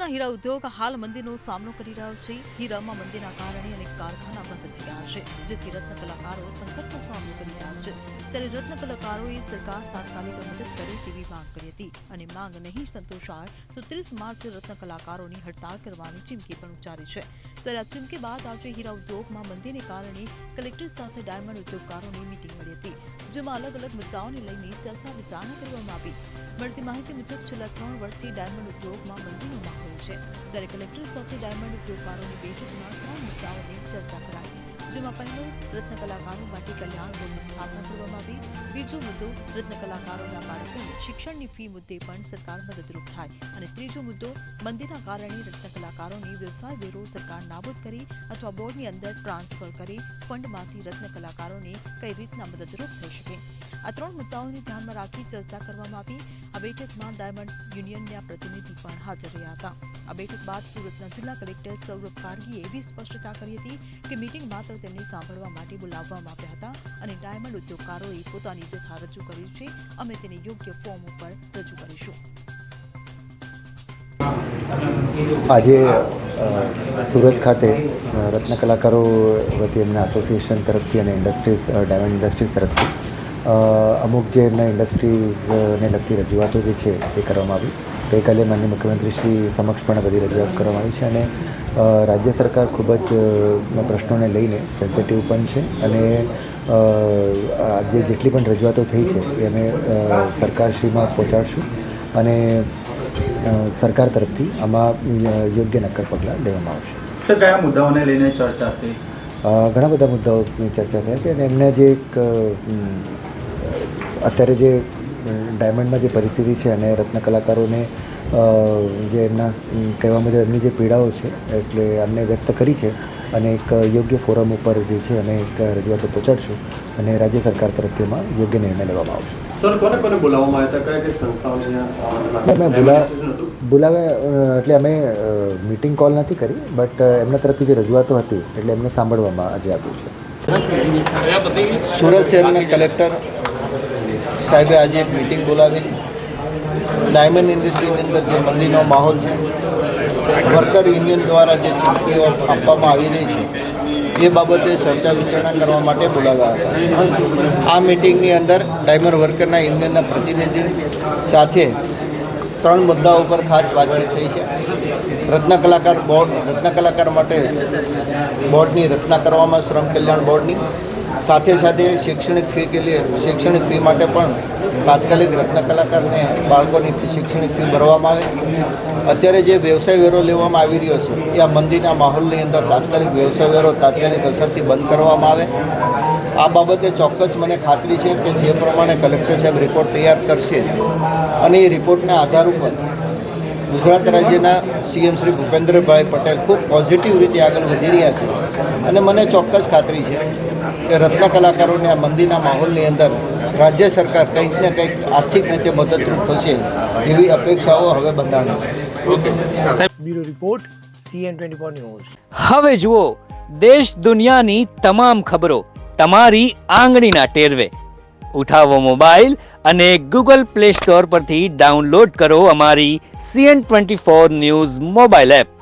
સુરતના હીરા ઉદ્યોગ હાલ મંદીનો સામનો કરી રહ્યો છે। હીરામાં મંદીના કારણે અનેક કારખાના બંધ થઈ ગયા છે, જેથી રત્ન કલાકારો સંકટનો સામનો કરી રહ્યા છે। ત્યારે રત્ન કલાકારોએ સરકાર તાત્કાલિક મદદ કરે તેવી માંગ કરી હતી અને માંગ નહીં સંતોષાય તો 30 માર્ચે રત્ન કલાકારોની હડતાળ કરવાની ચીમકી પણ ઉચ્ચારી છે। ત્યારે આ ચીમકી બાદ આજે હીરા ઉદ્યોગમાં મંદીને કારણે કલેક્ટર સાથે ડાયમંડ ઉદ્યોગકારોની મીટિંગ મળી હતી, જેમાં અલગ અલગ મુદ્દાઓને લઈને ચર્ચા વિચારણા કરવામાં આવી। મળતી માહિતી મુજબ છેલ્લા 3 વર્ષથી ડાયમંડ ઉદ્યોગમાં મંદીનો માહોલ છે। ત્યારે કલેક્ટર સાથે ડાયમંડ ઉદ્યોગકારોની બેઠકમાં 3 મુદ્દાઓની ચર્ચા કરાઈ, જેમાં પહેલો રત્ન કલાકારો માટે કલ્યાણ બોર્ડની સ્થાપના કરવામાં આવી। બીજો મુદ્દો રત્ન કલાકારોના બાળકોને શિક્ષણની ફી મુદ્દે પણ સરકાર મદદરૂપ થાય અને ત્રીજો મુદ્દો મંદીના કારણે રત્ન કલાકારોની વ્યવસાય વેરો સરકાર નાબૂદ કરી અથવા બોર્ડની અંદર ટ્રાન્સફર કરી ફંડમાંથી રત્ન કલાકારોને કઈ રીતના મદદરૂપ થઈ શકે। આ 3 મુદ્દાઓને ધ્યાનમાં રાખી ચર્ચા કરવામાં આવી। આ બેઠકમાં ડાયમંડ યુનિયનના પ્રતિનિધિ પણ હાજર રહ્યા હતા। આ બેઠક બાદ સુરતના જિલ્લા કલેક્ટર સૌરભ કારગીએ એવી સ્પષ્ટતા કરી હતી કે મીટિંગ માત્ર તેમને સાંભળવા માટે બોલાવવામાં આવ્યા હતા અને ડાયમંડ ઉદ્યોગકારોએ પોતાની વ્યથા રજૂ કરી છે। અમે તેને યોગ્ય ફોર્મ ઉપર રજૂ કરીશું। આજે સુરત ખાતે રત્ન કલાકારો વતી એમના એસોસિએશન તરફથી અને ડાયમંડ ઇન્ડસ્ટ્રીઝ તરફથી અમુક જે એમના ઇન્ડસ્ટ્રીઝને લગતી રજૂઆતો જે છે એ કરવામાં આવી। ગઈકાલે માનનીય મુખ્યમંત્રી શ્રી સમક્ષ પણ બધી રજૂઆત કરવામાં આવી છે અને રાજ્ય સરકાર ખૂબ જ પ્રશ્નોને લઈને સેન્સિટિવ પણ છે અને જેટલી પણ રજૂઆતો થઈ છે એ અમે સરકારશ્રીમાં પહોંચાડશું અને સરકાર તરફથી આમાં યોગ્ય નક્કર પગલાં લેવામાં આવશે। સર, કયા મુદ્દાઓને લઈને ચર્ચા થઈ? ઘણા બધા મુદ્દાઓની ચર્ચા થયા છે અને એમને જે એક અત્યારે જે ડાયમંડમાં જે પરિસ્થિતિ છે અને રત્ન કલાકારોને જે એમના કહેવા મુજબ એમની જે પીડાઓ છે એટલે અમને વ્યક્ત કરી છે અને એક યોગ્ય ફોરમ ઉપર જે છે અમે એક રજૂઆતો પહોંચાડશું અને રાજ્ય સરકાર તરફથી એમાં યોગ્ય નિર્ણય લેવામાં આવશે। સર, કોને બોલાવવામાં આવ્યા હતા? કઈ સંસ્થાઓને બોલાવ્યા એટલે અમે મીટિંગ કોલ નથી કરી, બટ એમના તરફથી જે રજૂઆતો હતી એટલે એમને સાંભળવામાં આજે આવ્યું છે। સુરત શહેરના કલેક્ટર સાહેબે આજે એક મિટિંગ બોલાવી ડાયમંડ ઇન્ડસ્ટ્રીની અંદર જે મંદીનો માહોલ છે, વર્કર યુનિયન દ્વારા જે ચીમકીઓ આપવામાં આવી રહી છે એ બાબતે ચર્ચા વિચારણા કરવા માટે બોલાવ્યા હતા। આ મિટિંગની અંદર ડાયમંડ વર્કરના યુનિયનના પ્રતિનિધિ સાથે 3 મુદ્દાઓ પર ખાસ વાતચીત થઈ છે। રત્ન કલાકાર માટે બોર્ડની રચના કરવામાં, શ્રમ કલ્યાણ બોર્ડની સાથે સાથે શૈક્ષણિક ફી માટે પણ તાત્કાલિક રત્ન કલાકારને બાળકોની શૈક્ષણિક ફી ભરવામાં આવે। અત્યારે જે વ્યવસાય વેરો લેવામાં આવી રહ્યો છે એ આ મંદીના માહોલની અંદર તાત્કાલિક વ્યવસાય વેરો તાત્કાલિક અસરથી બંધ કરવામાં આવે। આ બાબતે ચોક્કસ મને ખાતરી છે કે જે પ્રમાણે કલેક્ટર સાહેબ રિપોર્ટ તૈયાર કરશે અને એ રિપોર્ટના આધાર ઉપર ગુજરાત રાજ્યના સીએમ શ્રી ભૂપેન્દ્રભાઈ પટેલ ખૂબ પોઝિટિવ રીતે આગળ વધી રહ્યા છે અને મને ચોક્કસ ખાતરી છે કે રત્ન કલાકારોને આ મંદીના માહોલની અંદર રાજ્ય સરકાર કંઈક ને કંઈક આર્થિક રીતે મદદરૂપ થશે એવી અપેક્ષાઓ હવે બંધાણી છે। Bureau report CN24 news. હવે જુઓ દેશ દુનિયાની તમામ ખબરો તમારી આંગળીના ટેરવે। ઉઠાવો મોબાઈલ અને ગૂગલ પ્લે સ્ટોર પરથી ડાઉનલોડ કરો અમારી CN24 ન્યૂઝ મોબાઈલ એપ।